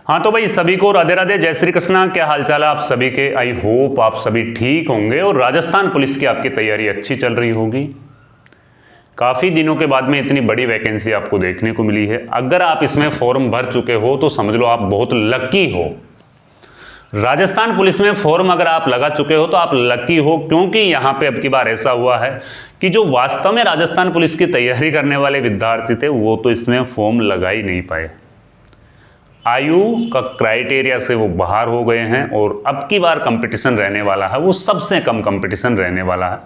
हाँ तो भाई सभी को राधे राधे, जय श्री कृष्णा। क्या हालचाल है आप सभी के? आई होप आप सभी ठीक होंगे और राजस्थान पुलिस की आपकी तैयारी अच्छी चल रही होगी। काफ़ी दिनों के बाद में इतनी बड़ी वैकेंसी आपको देखने को मिली है। अगर आप इसमें फॉर्म भर चुके हो तो समझ लो आप बहुत लकी हो। राजस्थान पुलिस में फॉर्म अगर आप लगा चुके हो तो आप लकी हो, क्योंकि यहाँ पे अब की बार ऐसा हुआ है कि जो वास्तव में राजस्थान पुलिस की तैयारी करने वाले विद्यार्थी थे वो तो इसमें फॉर्म लगा ही नहीं पाए। आयु का क्राइटेरिया से वो बाहर हो गए हैं और अब की बार कंपटीशन रहने वाला है, वो सबसे कम कंपटीशन रहने वाला है।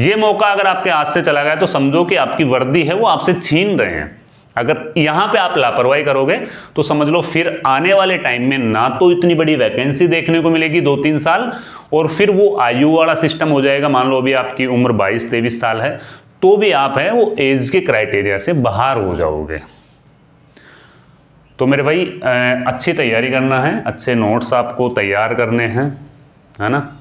ये मौका अगर आपके हाथ से चला गया तो समझो कि आपकी वर्दी है वो आपसे छीन रहे हैं। अगर यहाँ पे आप लापरवाही करोगे तो समझ लो फिर आने वाले टाइम में ना तो इतनी बड़ी वैकेंसी देखने को मिलेगी 2-3 साल, और फिर वो आयु वाला सिस्टम हो जाएगा। मान लो अभी आपकी उम्र 22-23 साल है तो भी आप है वो एज के क्राइटेरिया से बाहर हो जाओगे। तो मेरे भाई अच्छी तैयारी करना है, अच्छे नोट्स आपको तैयार करने हैं, है ना।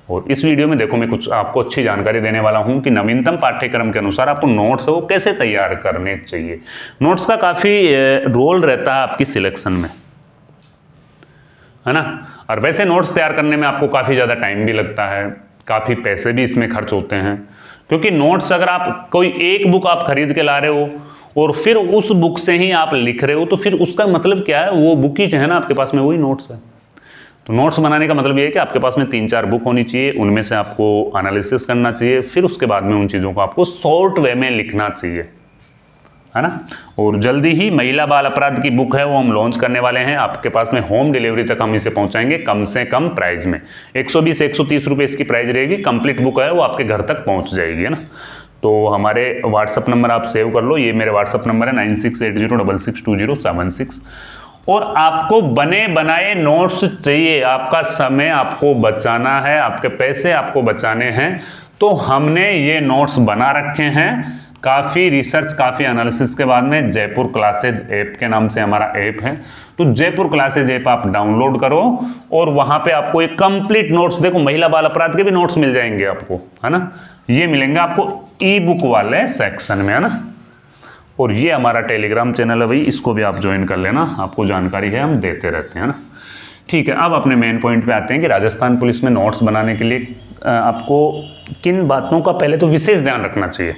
और इस वीडियो में देखो मैं कुछ आपको अच्छी जानकारी देने वाला हूं कि नवीनतम पाठ्यक्रम के अनुसार आपको नोट्स वो कैसे तैयार करने चाहिए। नोट्स का काफ़ी रोल रहता है आपकी सिलेक्शन में, है ना। और वैसे नोट्स तैयार करने में आपको काफ़ी ज़्यादा टाइम भी लगता है, काफ़ी पैसे भी इसमें खर्च होते हैं, क्योंकि नोट्स अगर आप कोई एक बुक आप खरीद के ला रहे हो और फिर उस बुक से ही आप लिख रहे हो तो फिर उसका मतलब क्या है, वो बुक ही है ना आपके पास में, वही नोट्स है। तो नोट्स बनाने का मतलब ये है कि आपके पास में 3-4 बुक होनी चाहिए, उनमें से आपको एनालिसिस करना चाहिए, फिर उसके बाद में उन चीज़ों को आपको शॉर्ट वे में लिखना चाहिए, है ना। और जल्दी ही महिला बाल अपराध की बुक है वो हम लॉन्च करने वाले हैं। आपके पास में होम डिलीवरी तक हम इसे पहुंचाएंगे कम से कम प्राइस में। 120-130 रुपये इसकी प्राइस रहेगी। कंप्लीट बुक है वो आपके घर तक पहुंच जाएगी, है ना। तो हमारे व्हाट्सअप नंबर आप सेव कर लो, ये मेरे व्हाट्सअप नंबर है 9680662076। और आपको बने बनाए नोट्स चाहिए, आपका समय आपको बचाना है, आपके पैसे आपको बचाने हैं, तो हमने ये नोट्स बना रखे हैं। काफ़ी रिसर्च, काफ़ी एनालिसिस के बाद में जयपुर क्लासेज ऐप के नाम से हमारा ऐप है। तो जयपुर क्लासेज ऐप आप डाउनलोड करो और वहाँ पे आपको एक कंप्लीट नोट्स, देखो महिला बाल अपराध के भी नोट्स मिल जाएंगे आपको, है ना। ये मिलेंगे आपको ई बुक वाले सेक्शन में, है ना। और ये हमारा टेलीग्राम चैनल है भाई, इसको भी आप ज्वाइन कर लेना, आपको जानकारी है हम देते रहते हैं ना। ठीक है, अब अपने मेन पॉइंट पे आते हैं कि राजस्थान पुलिस में नोट्स बनाने के लिए आपको किन बातों का पहले तो विशेष ध्यान रखना चाहिए।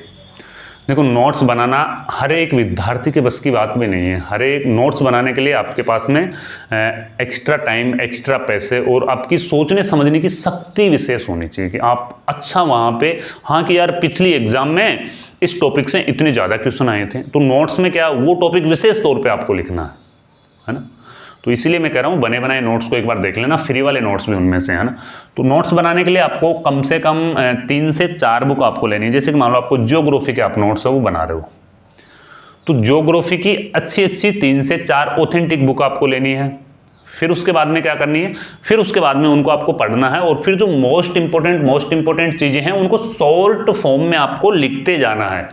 देखो, नोट्स बनाना हर एक विद्यार्थी के बस की बात भी नहीं है। हर एक नोट्स बनाने के लिए आपके पास में एक्स्ट्रा टाइम, एक्स्ट्रा पैसे और आपकी सोचने समझने की शक्ति विशेष होनी चाहिए कि आप अच्छा वहाँ पे, हाँ कि यार पिछली एग्जाम में इस टॉपिक से इतने ज़्यादा क्वेश्चन आए थे, तो नोट्स में क्या वो टॉपिक विशेष तौर पे आपको लिखना है ना। तो इसीलिए मैं कह रहा हूँ बने बनाए नोट्स को एक बार देख लेना, फ्री वाले नोट्स भी उनमें से, है ना। तो नोट्स बनाने के लिए आपको कम से कम 3 से 4 बुक आपको लेनी है। जैसे कि मान लो आपको ज्योग्राफी के आप नोट्स है वो बना रहे हो, तो ज्योग्राफी की अच्छी 3 से 4 ऑथेंटिक बुक आपको लेनी है। फिर उसके बाद में क्या करनी है, फिर उसके बाद में उनको आपको पढ़ना है और फिर जो मोस्ट इंपॉर्टेंट चीज़ें हैं उनको शॉर्ट फॉर्म में आपको लिखते जाना है।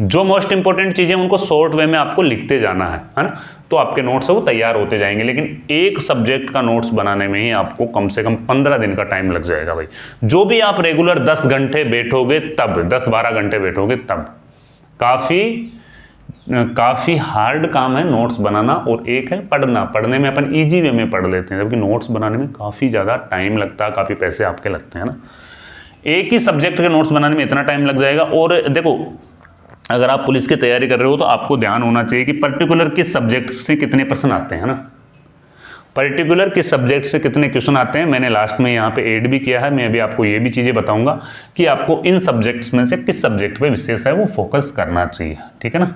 जो मोस्ट इंपॉर्टेंट चीज़ें उनको शॉर्ट वे में आपको लिखते जाना है ना। तो आपके नोट्स है वो तैयार होते जाएंगे। लेकिन एक सब्जेक्ट का नोट्स बनाने में ही आपको कम से कम 15 दिन का टाइम लग जाएगा भाई। जो भी आप रेगुलर 10 घंटे बैठोगे तब, 10-12 घंटे बैठोगे तब, काफ़ी हार्ड काम है नोट्स बनाना। और एक है पढ़ना, पढ़ने में अपन ईजी वे में पढ़ लेते हैं, जबकि नोट्स बनाने में काफ़ी ज़्यादा टाइम लगता है, काफ़ी पैसे आपके लगते हैं ना। एक ही सब्जेक्ट के नोट्स बनाने में इतना टाइम लग जाएगा। और देखो, अगर आप पुलिस की तैयारी कर रहे हो तो आपको ध्यान होना चाहिए कि पर्टिकुलर किस सब्जेक्ट से कितने प्रश्न आते हैं ना। पर्टिकुलर किस सब्जेक्ट से कितने क्वेश्चन आते हैं मैंने लास्ट में यहाँ पे ऐड भी किया है। मैं अभी आपको ये भी चीज़ें बताऊंगा कि आपको इन सब्जेक्ट्स में से किस सब्जेक्ट पे विशेष है वो फोकस करना चाहिए, ठीक है ना।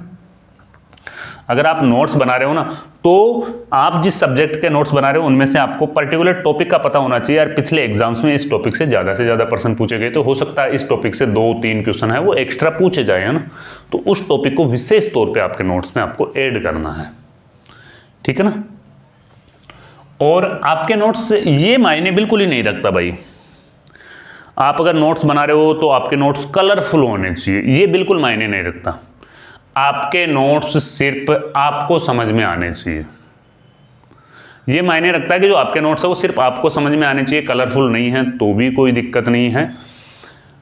अगर आप नोट्स बना रहे हो ना, तो आप जिस सब्जेक्ट के नोट्स बना रहे हो उनमें से आपको पर्टिकुलर टॉपिक का पता होना चाहिए। यार पिछले एग्जाम्स में इस टॉपिक से ज़्यादा प्रश्न पूछे गए, तो हो सकता है इस टॉपिक से 2-3 क्वेश्चन है वो एक्स्ट्रा पूछे जाए, है ना। तो उस टॉपिक को विशेष तौर पे आपके नोट्स में आपको ऐड करना है, ठीक है ना। और आपके नोट्स से ये मायने बिल्कुल ही नहीं रखता भाई। आप अगर नोट्स बना रहे हो तो आपके नोट्स कलरफुल होने चाहिए, ये बिल्कुल मायने नहीं रखता। आपके नोट्स सिर्फ आपको समझ में आने चाहिए। ये मायने रखता है कि जो आपके नोट्स है वो सिर्फ आपको समझ में आने चाहिए, कलरफुल नहीं है तो भी कोई दिक्कत नहीं है।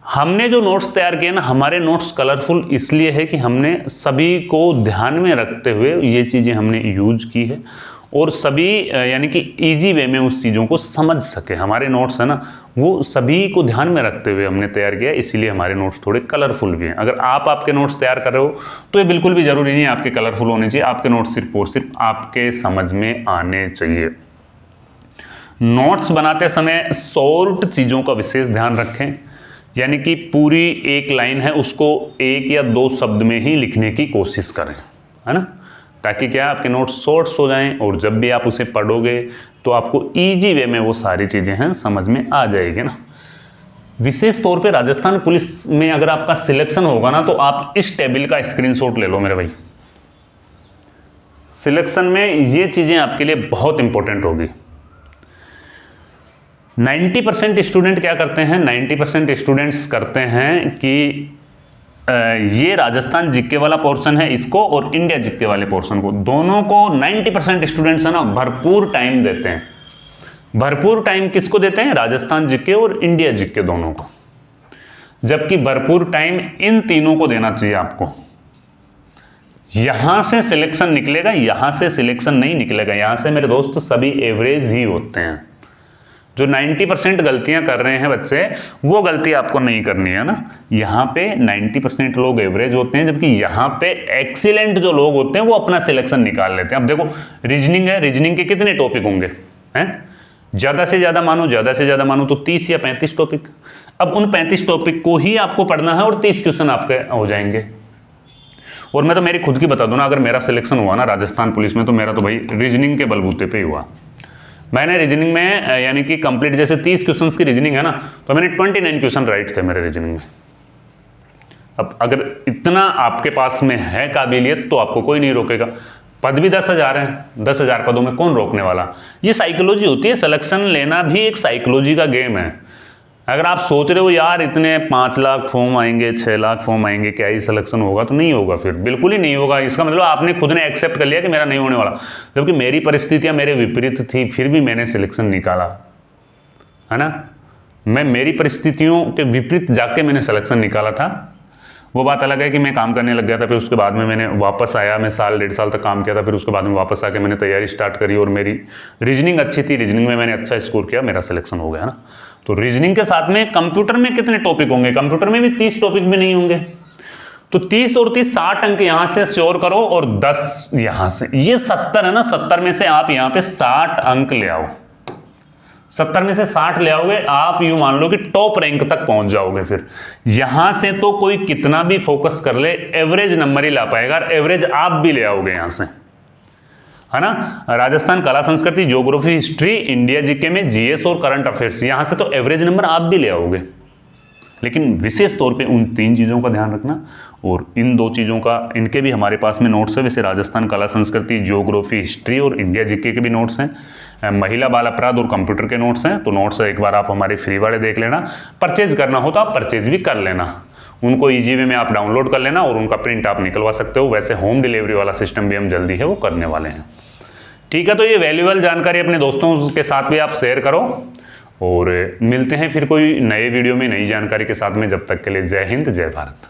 हमने जो नोट्स तैयार किए ना, हमारे नोट्स कलरफुल इसलिए है कि हमने सभी को ध्यान में रखते हुए ये चीज़ें हमने यूज की है। और सभी यानी कि इजी वे में उस चीज़ों को समझ सके। हमारे नोट्स है ना वो सभी को ध्यान में रखते हुए हमने तैयार किया, इसीलिए हमारे नोट्स थोड़े कलरफुल भी हैं। अगर आप आपके नोट्स तैयार कर रहे हो तो ये बिल्कुल भी ज़रूरी नहीं है आपके कलरफुल होने चाहिए, आपके नोट्स सिर्फ और सिर्फ आपके समझ में आने चाहिए। नोट्स बनाते समय शॉर्ट चीज़ों का विशेष ध्यान रखें, यानी कि पूरी एक लाइन है उसको 1 या 2 शब्द में ही लिखने की कोशिश करें, है ना, ताकि क्या आपके नोट्स शॉर्ट्स हो जाएं और जब भी आप उसे पढ़ोगे तो आपको इजी वे में वो सारी चीज़ें हैं समझ में आ जाएगी ना। विशेष तौर पे राजस्थान पुलिस में अगर आपका सिलेक्शन होगा ना तो आप इस टेबल का स्क्रीनशॉट ले लो मेरे भाई। सिलेक्शन में ये चीज़ें आपके लिए बहुत इंपॉर्टेंट होगी। 90% स्टूडेंट क्या करते हैं, 90% स्टूडेंट्स करते हैं कि ये राजस्थान जीके वाला पोर्शन है इसको और इंडिया जीके वाले पोर्शन को, दोनों को 90% स्टूडेंट्स है ना भरपूर टाइम देते हैं। भरपूर टाइम किसको देते हैं, राजस्थान जीके और इंडिया जीके दोनों को, जबकि भरपूर टाइम इन तीनों को देना चाहिए आपको। यहां से सिलेक्शन निकलेगा, यहां से सिलेक्शन नहीं निकलेगा। यहां से मेरे दोस्त सभी एवरेज ही होते हैं। जो 90% गलतियां कर रहे हैं बच्चे, वो गलती आपको नहीं करनी है ना। यहाँ पे 90% लोग एवरेज होते हैं, जबकि यहाँ पे एक्सीलेंट जो लोग होते हैं वो अपना सिलेक्शन निकाल लेते हैं। अब देखो रीजनिंग है, रीजनिंग के कितने टॉपिक होंगे हैं, ज़्यादा से ज़्यादा मानो तो 30 या 35 टॉपिक। अब उन 35 टॉपिक को ही आपको पढ़ना है और 30 क्वेश्चन आपके हो जाएंगे। और मैं तो मेरी खुद की बता दूँ ना, अगर मेरा सिलेक्शन हुआ ना राजस्थान पुलिस में तो मेरा तो भाई रीजनिंग के बलबूते पे ही हुआ। मैंने रीजनिंग में यानी कि कंप्लीट जैसे 30 क्वेश्चंस की रीजनिंग है ना, तो मैंने 29 क्वेश्चन राइट थे मेरे रीजनिंग में। अब अगर इतना आपके पास में है काबिलियत तो आपको कोई नहीं रोकेगा। पद भी 10,000 हैं, 10,000 पदों में कौन रोकने वाला। ये साइकोलॉजी होती है, सिलेक्शन लेना भी एक साइकोलॉजी का गेम है। अगर आप सोच रहे हो यार इतने 5 लाख फॉर्म आएंगे, 6 लाख फॉर्म आएंगे, क्या ही सिलेक्शन होगा, तो नहीं होगा, फिर बिल्कुल ही नहीं होगा। इसका मतलब आपने खुद ने एक्सेप्ट कर लिया कि मेरा नहीं होने वाला, जबकि मेरी परिस्थितियां मेरे विपरीत थी, फिर भी मैंने सिलेक्शन निकाला, है ना। मैं मेरी परिस्थितियों के विपरीत जाके मैंने सिलेक्शन निकाला था। वो बात अलग है कि मैं काम करने लग गया था, फिर उसके बाद में मैंने वापस आया, मैं 1.5 साल तक काम किया था, फिर उसके बाद में वापस आके मैंने तैयारी स्टार्ट करी और मेरी रीजनिंग अच्छी थी, रीजनिंग में मैंने अच्छा स्कोर किया, मेरा सिलेक्शन हो गया ना। तो रीजनिंग के साथ में कंप्यूटर में कितने टॉपिक होंगे, कंप्यूटर में भी 30 टॉपिक भी नहीं होंगे। तो 30 और 30 60 अंक यहां से श्योर करो और 10 यहां से, ये 70 है ना, 70 में से आप यहां पे 60 अंक ले आओ। 70 में से 60 ले आओगे आप, यूं मान लो कि टॉप रैंक तक पहुंच जाओगे। फिर यहां से तो कोई कितना भी फोकस कर ले एवरेज नंबर ही ला पाएगा, एवरेज आप भी ले आओगे यहां से, है ना। राजस्थान कला संस्कृति, ज्योग्राफी, हिस्ट्री, इंडिया जीके में जीएस और करंट अफेयर्स, यहां से तो एवरेज नंबर आप भी ले आओगे। लेकिन विशेष तौर पे उन 3 चीज़ों का ध्यान रखना, और इन 2 चीज़ों का, इनके भी हमारे पास में नोट्स है। वैसे राजस्थान कला संस्कृति, ज्योग्राफी, हिस्ट्री और इंडिया जीके के भी नोट्स हैं। महिला बाल अपराध और कंप्यूटर के नोट्स हैं। तो नोट्स एक बार आप हमारे फ्री वाले देख लेना। परचेज करना हो तो आप परचेज भी कर लेना, उनको ईजी वे में आप डाउनलोड कर लेना और उनका प्रिंट आप निकलवा सकते हो। वैसे होम डिलीवरी वाला सिस्टम भी हम जल्दी है वो करने वाले हैं। ठीक है, तो ये वैल्यूएबल जानकारी अपने दोस्तों के साथ भी आप शेयर करो, और मिलते हैं फिर कोई नए वीडियो में नई जानकारी के साथ में। जब तक के लिए जय हिंद, जय भारत।